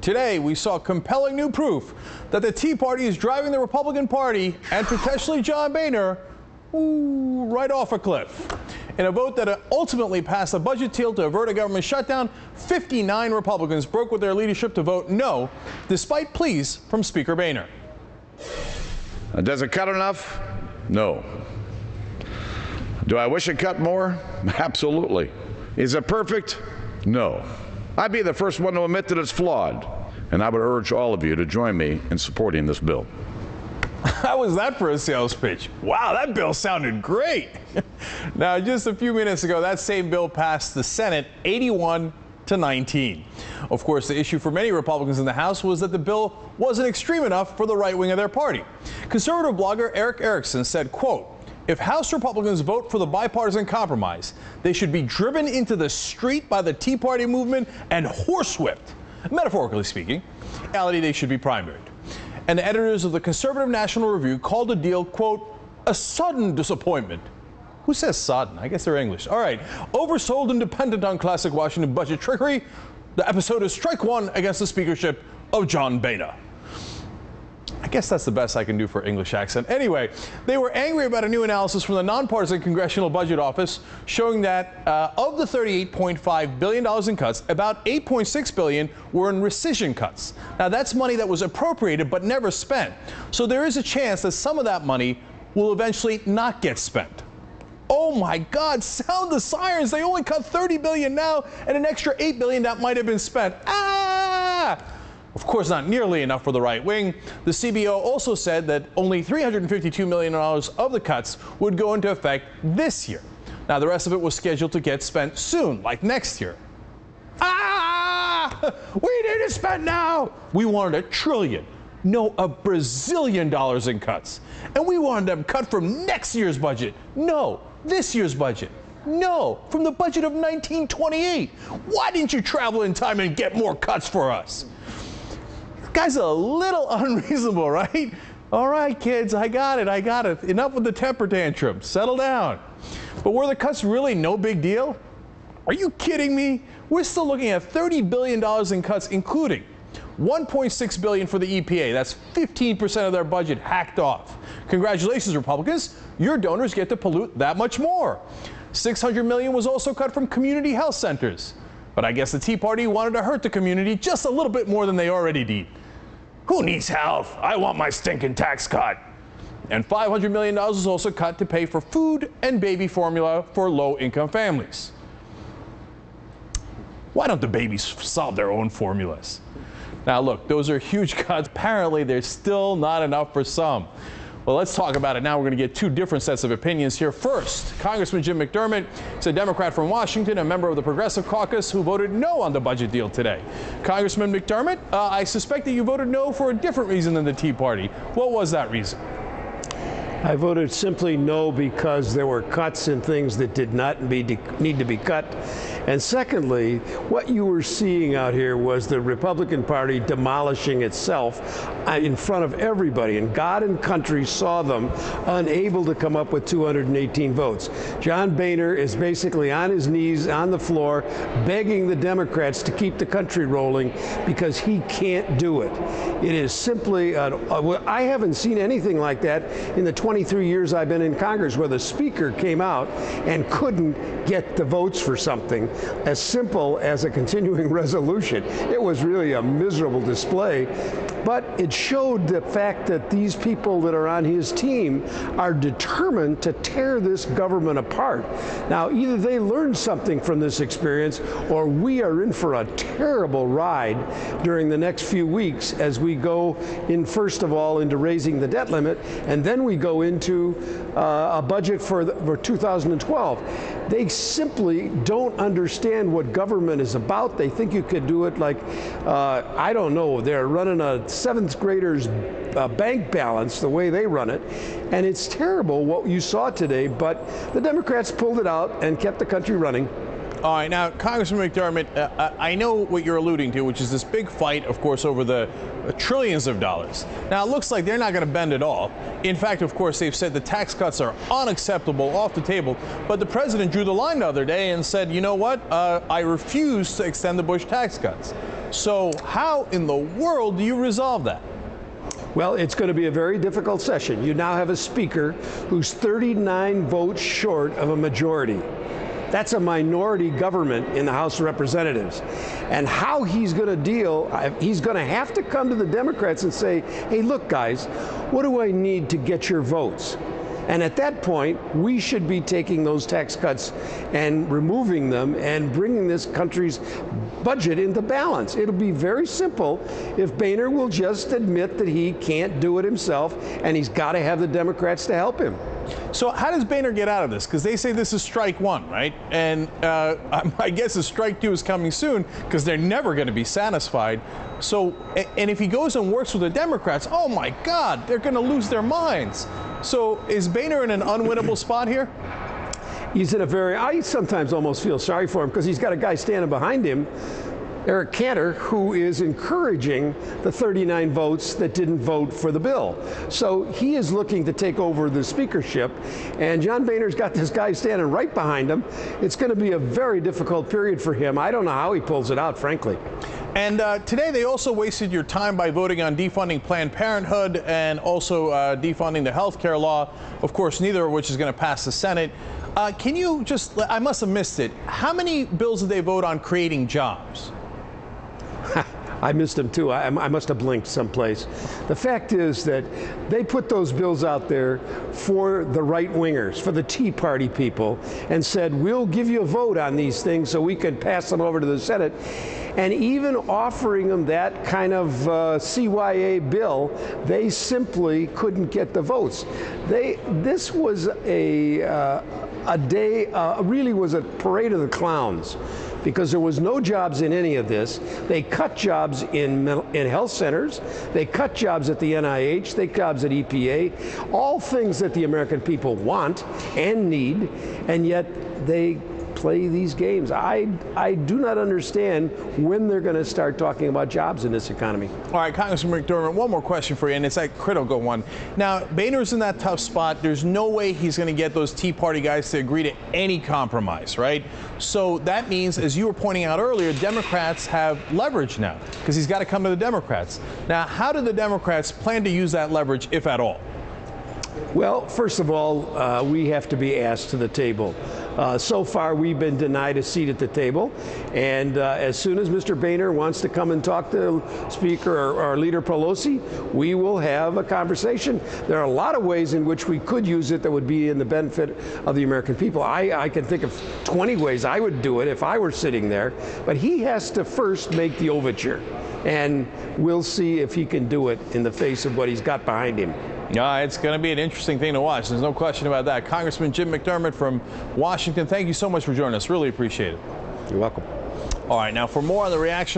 Today, we saw compelling new proof that the Tea Party is driving the Republican Party and potentially John Boehner right off a cliff. In a vote that ultimately passed a budget deal to avert a government shutdown, 59 Republicans broke with their leadership to vote no, despite pleas from Speaker Boehner. Does it cut enough? No. Do I wish it cut more? Absolutely. Is it perfect? No. I'd be the first one to admit that it's flawed, and I would urge all of you to join me in supporting this bill. How was that for a sales pitch? Wow, that bill sounded great. Now, just a few minutes ago, that same bill passed the Senate 81-19. Of course, the issue for many Republicans in the House was that the bill wasn't extreme enough for the right wing of their party. Conservative blogger Eric Erickson said, quote, "If House Republicans vote for the bipartisan compromise, they should be driven into the street by the Tea Party movement and horsewhipped. Metaphorically speaking, in reality, they should be primaried." And the editors of the Conservative National Review called the deal, quote, "a sudden disappointment." Who says sudden? I guess they're English. All right. Oversold and dependent on classic Washington budget trickery, the episode is strike one against the speakership of John Boehner. I guess that's the best I can do for English accent. Anyway, they were angry about a new analysis from the nonpartisan Congressional Budget Office showing that of the $38.5 billion in cuts, about $8.6 billion were in rescission cuts. Now, that's money that was appropriated but never spent. So there is a chance that some of that money will eventually not get spent. Oh my God, sound the sirens. They only cut $30 billion now and an extra $8 billion that might have been spent. Of course, not nearly enough for the right wing. The CBO also said that only $352 million of the cuts would go into effect this year. Now, the rest of it was scheduled to get spent soon, like next year. We need to spend now. We wanted $1 trillion. No, $1 bazillion in cuts. And we wanted them cut from next year's budget. No, this year's budget. No, from the budget of 1928. Why didn't you travel in time and get more cuts for us? Guy's a little unreasonable, right? All right, kids, I got it. Enough with the temper tantrum. Settle down. But were the cuts really no big deal? Are you kidding me? We're still looking at $30 billion in cuts, including $1.6 billion for the EPA. That's 15% of their budget hacked off. Congratulations, Republicans. Your donors get to pollute that much more. $600 million was also cut from community health centers. But I guess the Tea Party wanted to hurt the community just a little bit more than they already did. Who needs health? I want my stinking tax cut. And $500 million was also cut to pay for food and baby formula for low-income families. Why don't the babies solve their own formulas? Now, look, those are huge cuts. Apparently, there's still not enough for some. Well, let's talk about it now. We're going to get two different sets of opinions here. First, Congressman Jim McDermott is a Democrat from Washington, a member of the Progressive Caucus who voted no on the budget deal today. Congressman McDermott, I suspect that you voted no for a different reason than the Tea Party. What was that reason? I voted simply no because there were cuts in things that did not need to be cut. And secondly, what you were seeing out here was the Republican Party demolishing itself in front of everybody. And God and country saw them unable to come up with 218 votes. John Boehner is basically on his knees on the floor begging the Democrats to keep the country rolling because he can't do it. It is simply, I haven't seen anything like that in the 23 years I've been in Congress, where the Speaker came out and couldn't get the votes for something as simple as a continuing resolution. It was really a miserable display, but it showed the fact that these people that are on his team are determined to tear this government apart. Now, either they learned something from this experience, or we are in for a terrible ride during the next few weeks as we go in, first of all, into raising the debt limit, and then we go into a budget for 2012. They simply don't understand what government is about. They think you could do it like, I don't know, they're running a 7th-Grader's bank balance the way they run it. And it's terrible what you saw today, but the Democrats pulled it out and kept the country running. All right, now, Congressman McDermott, I know what you're alluding to, which is this big fight, of course, over the trillions of dollars. Now, it looks like they're not going to bend at all. In fact, of course, they've said the tax cuts are unacceptable, off the table. But the president drew the line the other day and said, you know what, I refuse to extend the Bush tax cuts. So how in the world do you resolve that? Well, it's going to be a very difficult session. You now have a speaker who's 39 votes short of a majority. That's a minority government in the House of Representatives. And how he's going to deal, he's going to have to come to the Democrats and say, hey, look, guys, what do I need to get your votes? And at that point, we should be taking those tax cuts and removing them and bringing this country's budget into balance. It'll be very simple if Boehner will just admit that he can't do it himself and he's got to have the Democrats to help him. So how does Boehner get out of this? Because they say this is strike one, right? And I guess a strike two is coming soon because they're never going to be satisfied. So, and if he goes and works with the Democrats, oh my God, they're going to lose their minds. So is Boehner in an unwinnable spot here? He's in a very, I sometimes almost feel sorry for him because he's got a guy standing behind him, Eric Cantor, who is encouraging the 39 votes that didn't vote for the bill. So he is looking to take over the speakership, and John Boehner's got this guy standing right behind him. It's going to be a very difficult period for him. I don't know how he pulls it out, frankly. And today they also wasted your time by voting on defunding Planned Parenthood and also defunding the health care law, of course, neither of which is going to pass the Senate. Can you just, I must have missed it, how many bills did they vote on creating jobs? I missed them too. I must have blinked someplace. The fact is that they put those bills out there for the right-wingers, for the Tea Party people, and said, we'll give you a vote on these things so we can pass them over to the Senate. And even offering them that kind of CYA bill, they simply couldn't get the votes. This was a day, really was a parade of the clowns, because there was no jobs in any of this. They cut jobs in health centers, they cut jobs at the NIH, they cut jobs at EPA, all things that the American people want and need, and yet they play these games. I do not understand when they're going to start talking about jobs in this economy. All right, Congressman McDermott, one more question for you, and it's a critical one. Now, Boehner's in that tough spot. There's no way he's going to get those Tea Party guys to agree to any compromise, right? So that means, as you were pointing out earlier, Democrats have leverage now because he's got to come to the Democrats. Now, how do the Democrats plan to use that leverage, if at all? Well, first of all, we have to be asked to the table. So far, we've been denied a seat at the table, and as soon as Mr. Boehner wants to come and talk to Speaker or Leader Pelosi, we will have a conversation. There are a lot of ways in which we could use it that would be in the benefit of the American people. I can think of 20 ways I would do it if I were sitting there, but he has to first make the overture, and we'll see if he can do it in the face of what he's got behind him. Yeah, it's going to be an interesting thing to watch. There's no question about that. Congressman Jim McDermott from Washington, thank you so much for joining us. Really appreciate it. You're welcome. All right, now for more on the reaction